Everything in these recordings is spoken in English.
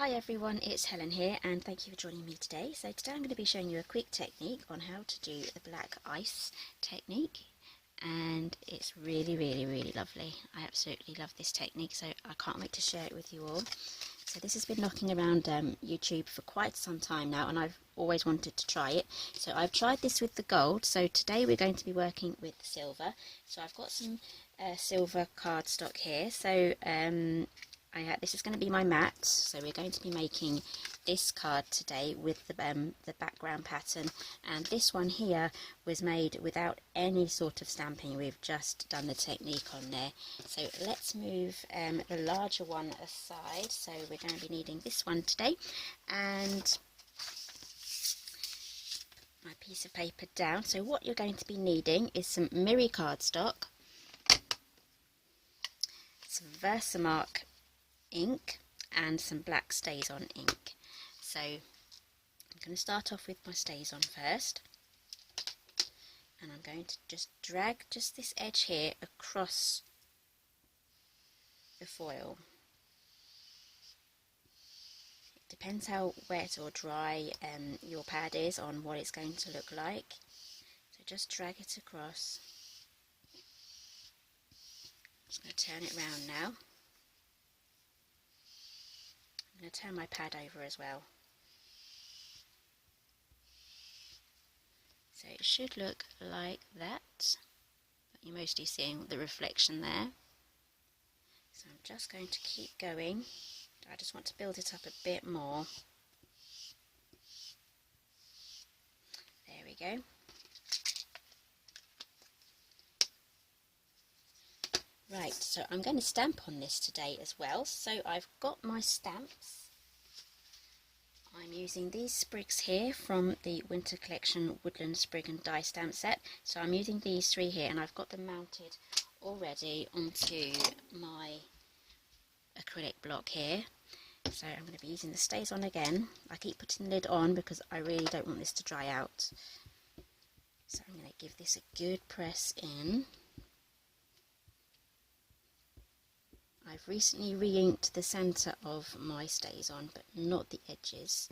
Hi everyone, it's Helen here and thank you for joining me today. So today I'm going to be showing you a quick technique on how to do the black ice technique, and it's really lovely. I absolutely love this technique, so I can't wait to share it with you all. So this has been knocking around YouTube for quite some time now and I've always wanted to try it. So I've tried this with the gold, so today we're going to be working with the silver. So I've got some silver cardstock here, so this is going to be my mat, so we're going to be making this card today with the background pattern, and this one here was made without any sort of stamping. We've just done the technique on there. So let's move the larger one aside. So we're going to be needing this one today, and my piece of paper down. So what you're going to be needing is some Miri cardstock, some Versamark ink and some black StazOn ink. So I'm going to start off with my StazOn first, and I'm going to just drag just this edge here across the foil. It depends how wet or dry your pad is on what it's going to look like, so just drag it across. I'm just going to turn it around now. I'm going to turn my pad over as well. So it should look like that, but you're mostly seeing the reflection there. So I'm just going to keep going. I just want to build it up a bit more. There we go. Right, so I'm going to stamp on this today as well. So I've got my stamps. I'm using these sprigs here from the Winter Collection Woodland Sprig and Die stamp set. So I'm using these three here, and I've got them mounted already onto my acrylic block here. So I'm going to be using the StazOn again. I keep putting the lid on because I really don't want this to dry out. So I'm going to give this a good press in. I've recently re-inked the centre of my StazOn, but not the edges.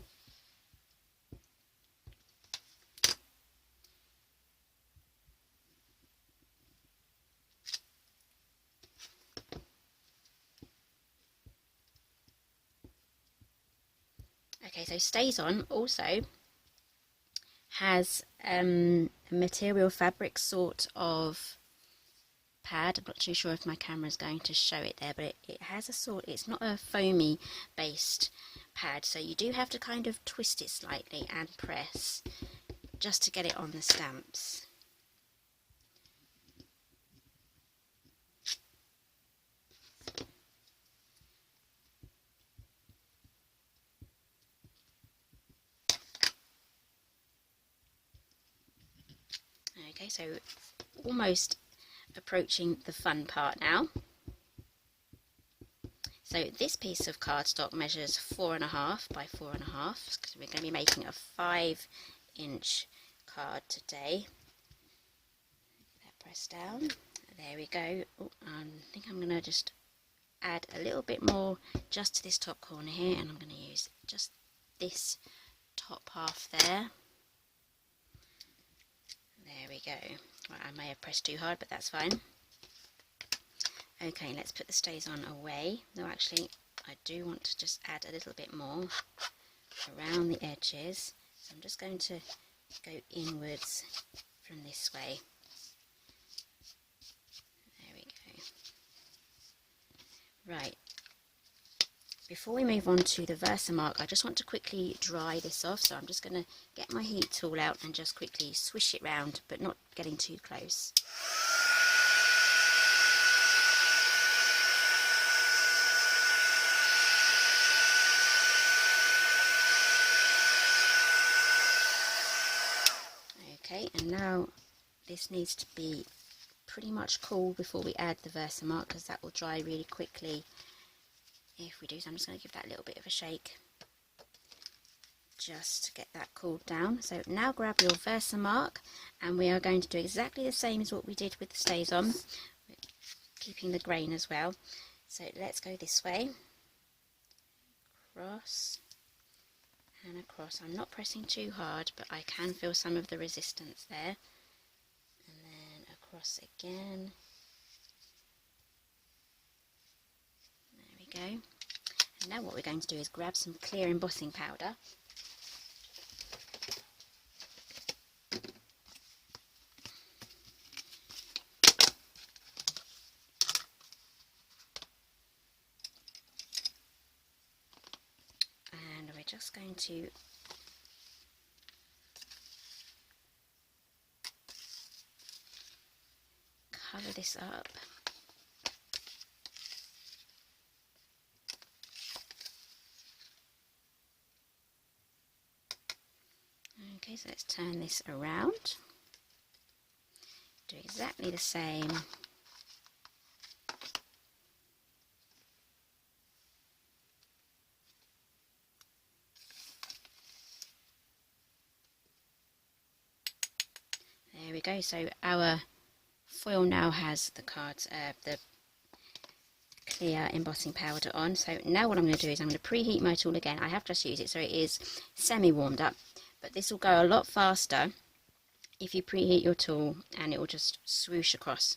Okay, so StazOn also has a material fabric sort of pad. I'm not too sure if my camera is going to show it there, but it has a sort, it's not a foamy based pad, so you do have to kind of twist it slightly and press just to get it on the stamps. Okay, so almost approaching the fun part now. So this piece of cardstock measures 4.5 by 4.5, because we're going to be making a 5-inch card today. That press down. There we go. Oh, I think I'm going to just add a little bit more just to this top corner here, and I'm going to use just this top half there. There we go. Right, I may have pressed too hard, but that's fine. Okay, let's put the StazOn away. No, actually, I do want to just add a little bit more around the edges. So I'm just going to go inwards from this way. There we go. Right. Before we move on to the Versamark, I just want to quickly dry this off. So I'm just going to get my heat tool out and just quickly swish it round, but not getting too close. Okay, and now this needs to be pretty much cool before we add the Versamark, because that will dry really quickly if we do. So I'm just going to give that a little bit of a shake just to get that cooled down. So now grab your Versamark, and we are going to do exactly the same as what we did with the StazOn, keeping the grain as well. So let's go this way, across and across. I'm not pressing too hard, but I can feel some of the resistance there. And then across again. There we go. And now what we're going to do is grab some clear embossing powder. And we're just going to cover this up. Okay, so let's turn this around. Do exactly the same. There we go. So our foil now has the the clear embossing powder on. So now what I'm going to do is I'm going to preheat my tool again. I have just used it, so it is semi-warmed up. But this will go a lot faster if you preheat your tool, and it will just swoosh across.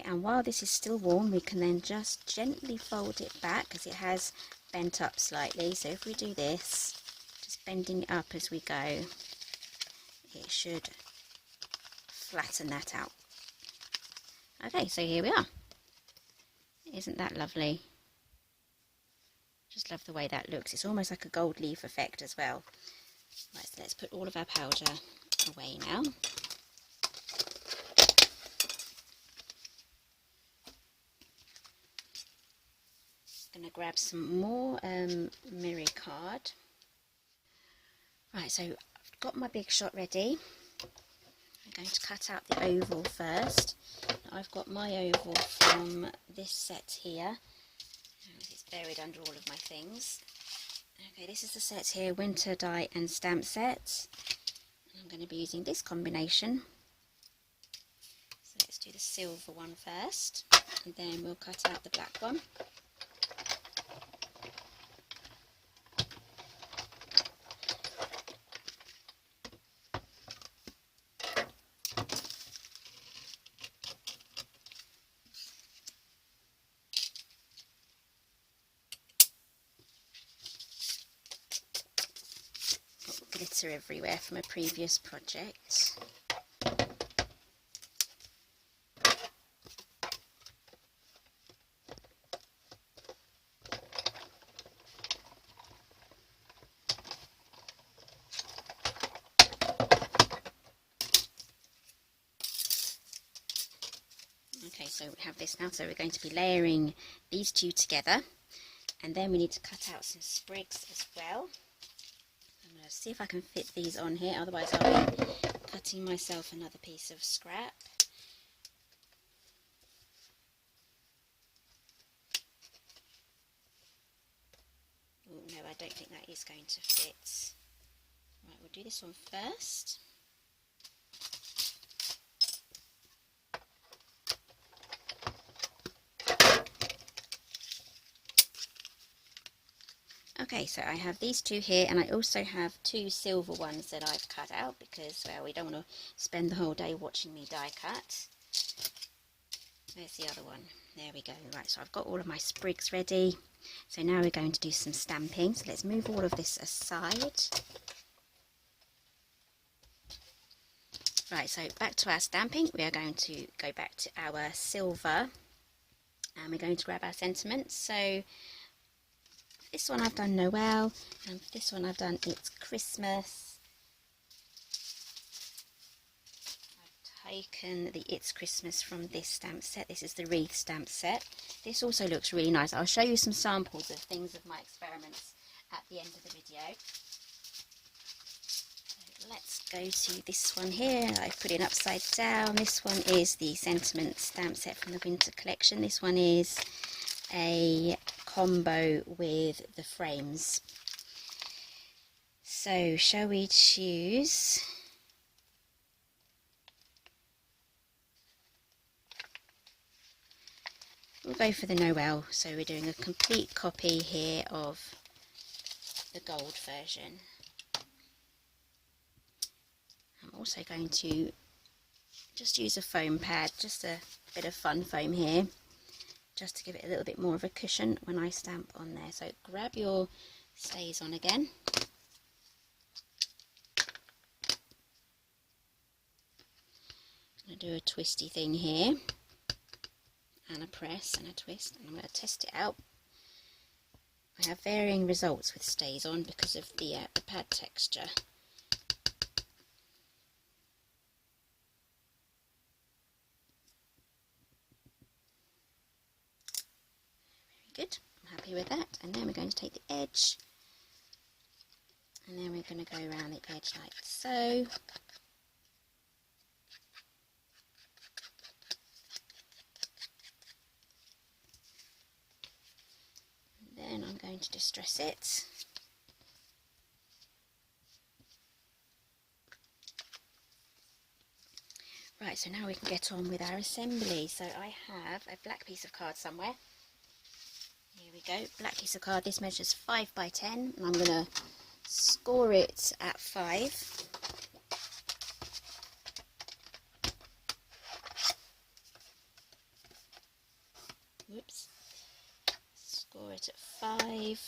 And while this is still warm, we can then just gently fold it back because it has bent up slightly. So if we do this, just bending it up as we go, it should flatten that out. Okay, so here we are. Isn't that lovely? Just love the way that looks. It's almost like a gold leaf effect as well. Right, so let's put all of our powder away now. Going to grab some more mirror card. Right, so I've got my big shot ready. I'm going to cut out the oval first. Now I've got my oval from this set here. It's buried under all of my things. Okay, this is the set here, winter die and stamp set. I'm going to be using this combination. So let's do the silver one first, and then we'll cut out the black one. Glitter everywhere from a previous project. Okay, so we have this now, so we're going to be layering these two together, and then we need to cut out some sprigs as well. I'm going to see if I can fit these on here, otherwise I'll be cutting myself another piece of scrap. Oh no, I don't think that is going to fit. Right, we'll do this one first. Okay, so I have these two here, and I also have two silver ones that I've cut out because, well, we don't want to spend the whole day watching me die cut. There's the other one. There we go. Right, so I've got all of my sprigs ready. So now we're going to do some stamping. So let's move all of this aside. Right, so back to our stamping. We are going to go back to our silver and we're going to grab our sentiments. So this one I've done Noel, and for this one I've done It's Christmas. I've taken the It's Christmas from this stamp set. This is the Wreath stamp set. This also looks really nice. I'll show you some samples of things of my experiments at the end of the video. Let's go to this one here. I've put it upside down. This one is the Sentiment stamp set from the winter collection. This one is a combo with the frames. So shall we choose? We'll go for the Noel. So we're doing a complete copy here of the gold version. I'm also going to just use a foam pad, just a bit of fun foam here, just to give it a little bit more of a cushion when I stamp on there. So grab your StazOn again. I'm going to do a twisty thing here, and a press and a twist, and I'm going to test it out. I have varying results with StazOn because of the pad texture. Good, I'm happy with that. And then we're going to take the edge, and then we're going to go around the edge like so. And then I'm going to distress it. Right, so now we can get on with our assembly. So I have a black piece of card somewhere. Here we go, black piece of card. This measures 5 by 10, and I'm going to score it at 5. Whoops. Score it at 5.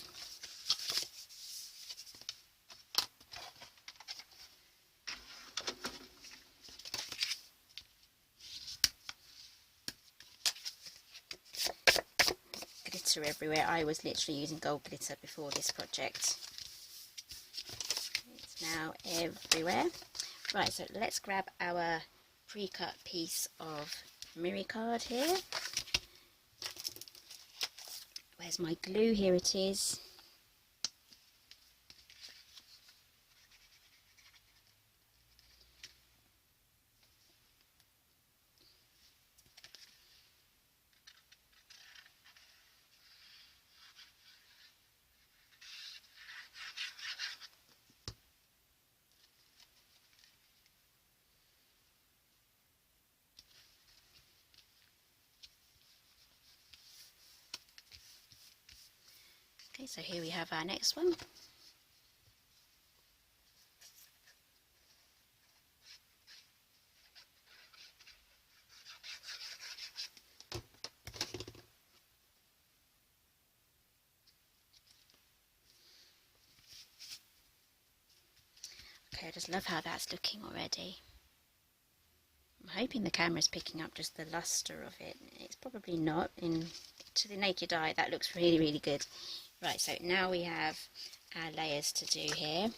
Everywhere. I was literally using gold glitter before this project. It's now everywhere. Right, so let's grab our pre-cut piece of mirror card here. Where's my glue? Here it is. Okay, so here we have our next one. Okay, I just love how that's looking already. I'm hoping the camera's picking up just the luster of it. It's probably not. To the naked eye, that looks really, really good. Right, so now we have our layers to do here.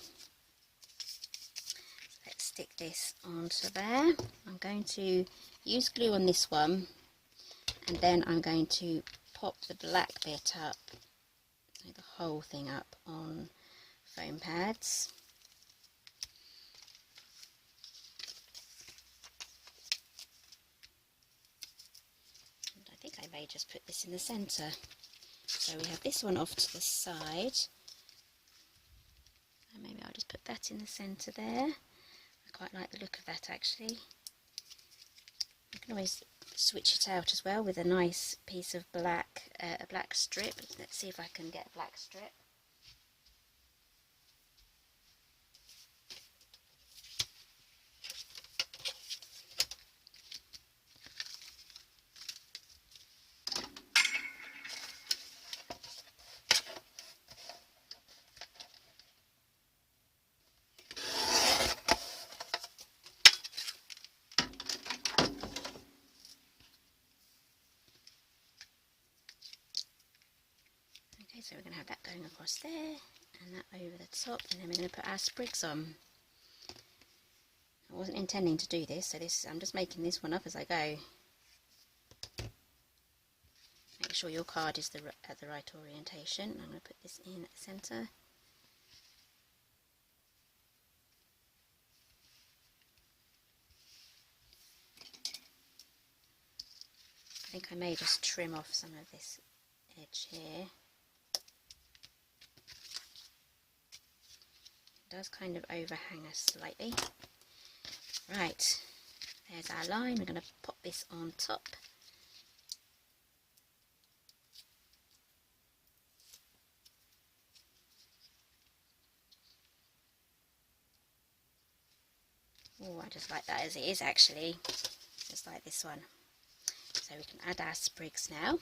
Let's stick this onto there. I'm going to use glue on this one, and then I'm going to pop the black bit up, so the whole thing up on foam pads. And I think I may just put this in the centre. So we have this one off to the side, and maybe I'll just put that in the centre there. I quite like the look of that actually. You can always switch it out as well with a nice piece of black, a black strip. Let's see if I can get a black strip. going across there and that over the top, and then we're going to put our sprigs on. I wasn't intending to do this, so I'm just making this one up as I go. Make sure your card is at the right orientation. I'm going to put this in at the centre. I think I may just trim off some of this edge here. It does kind of overhang us slightly. Right, there's our line. We're going to pop this on top. Oh, I just like that as it is actually, just like this one. So we can add our sprigs now.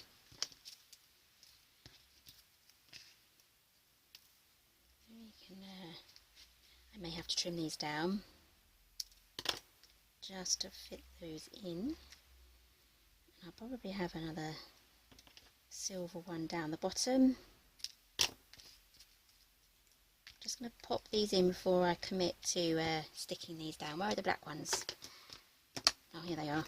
I may have to trim these down just to fit those in. And I'll probably have another silver one down the bottom. Just going to pop these in before I commit to sticking these down. Where are the black ones? Oh, here they are.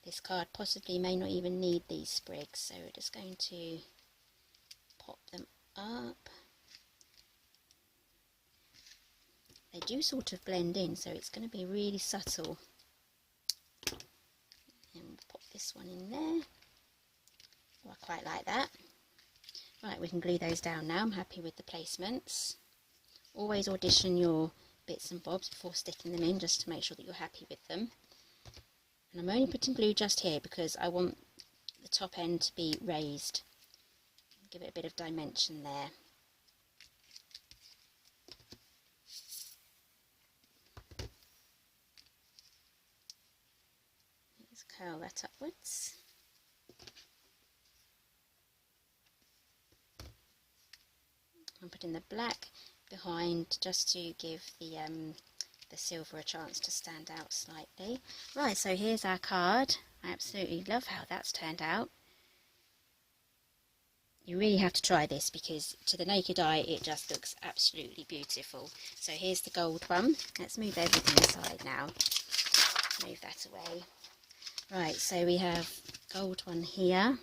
This card possibly may not even need these sprigs, so we're just going to pop them up. They do sort of blend in, so it's going to be really subtle. And we'll pop this one in there. Oh, I quite like that. Right, we can glue those down now. I'm happy with the placements. Always audition your bits and bobs before sticking them in, just to make sure that you're happy with them. And I'm only putting glue just here because I want the top end to be raised. Give it a bit of dimension there. Let's curl that upwards. I'm putting the black behind just to give the silver a chance to stand out slightly. Right, so here's our card. I absolutely love how that's turned out. You really have to try this because to the naked eye it just looks absolutely beautiful. So here's the gold one. Let's move everything aside now. Move that away. Right, so we have gold one here.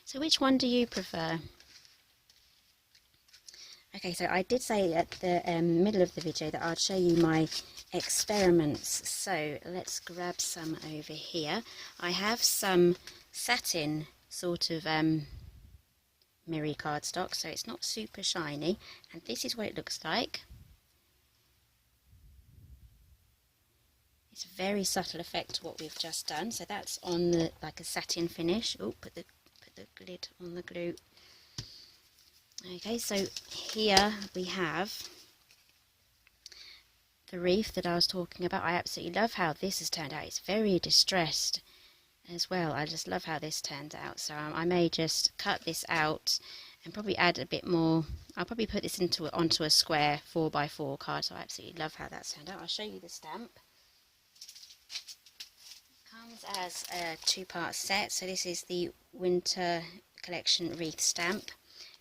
So which one do you prefer? Okay, so I did say at the middle of the video that I'd show you my experiments, so let's grab some over here. I have some satin sort of mirror cardstock, so it's not super shiny, and this is what it looks like. It's a very subtle effect to what we've just done, so that's on the like a satin finish. Oh, put the lid on the glue. Okay, so here we have the wreath that I was talking about. I absolutely love how this has turned out. It's very distressed as well. I just love how this turned out. So I may just cut this out and probably add a bit more. I'll probably put this onto a square 4x4 card. So I absolutely love how that's turned out. I'll show you the stamp. It comes as a 2-part set. So this is the Winter Collection Wreath stamp.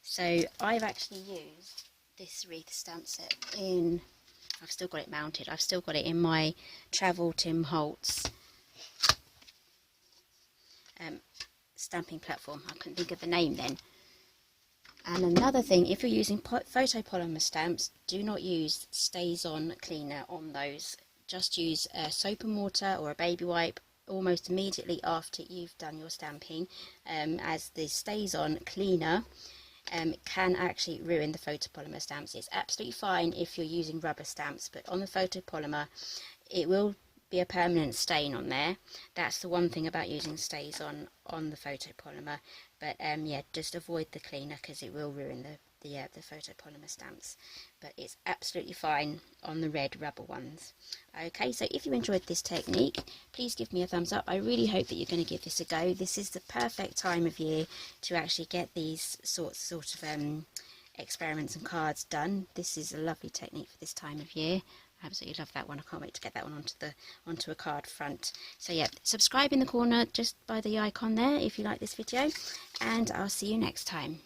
So I've actually used this wreath stamp set in, I've still got it mounted, I've still got it in my Travel Tim Holtz stamping platform. I couldn't think of the name then. And another thing, if you're using photopolymer stamps, do not use StazOn cleaner on those. Just use soap and water or a baby wipe almost immediately after you've done your stamping, as the StazOn cleaner can actually ruin the photopolymer stamps. It's absolutely fine if you're using rubber stamps, but on the photopolymer it will be a permanent stain on there. That's the one thing about using StazOn on the photopolymer, but yeah, just avoid the cleaner because it will ruin the photopolymer stamps, but it's absolutely fine on the red rubber ones. Okay, so if you enjoyed this technique, please give me a thumbs up. I really hope that you're going to give this a go. This is the perfect time of year to actually get these sort of experiments and cards done. This is a lovely technique for this time of year. I absolutely love that one. I can't wait to get that one onto a card front. So yeah, subscribe in the corner just by the icon there if you like this video, and I'll see you next time.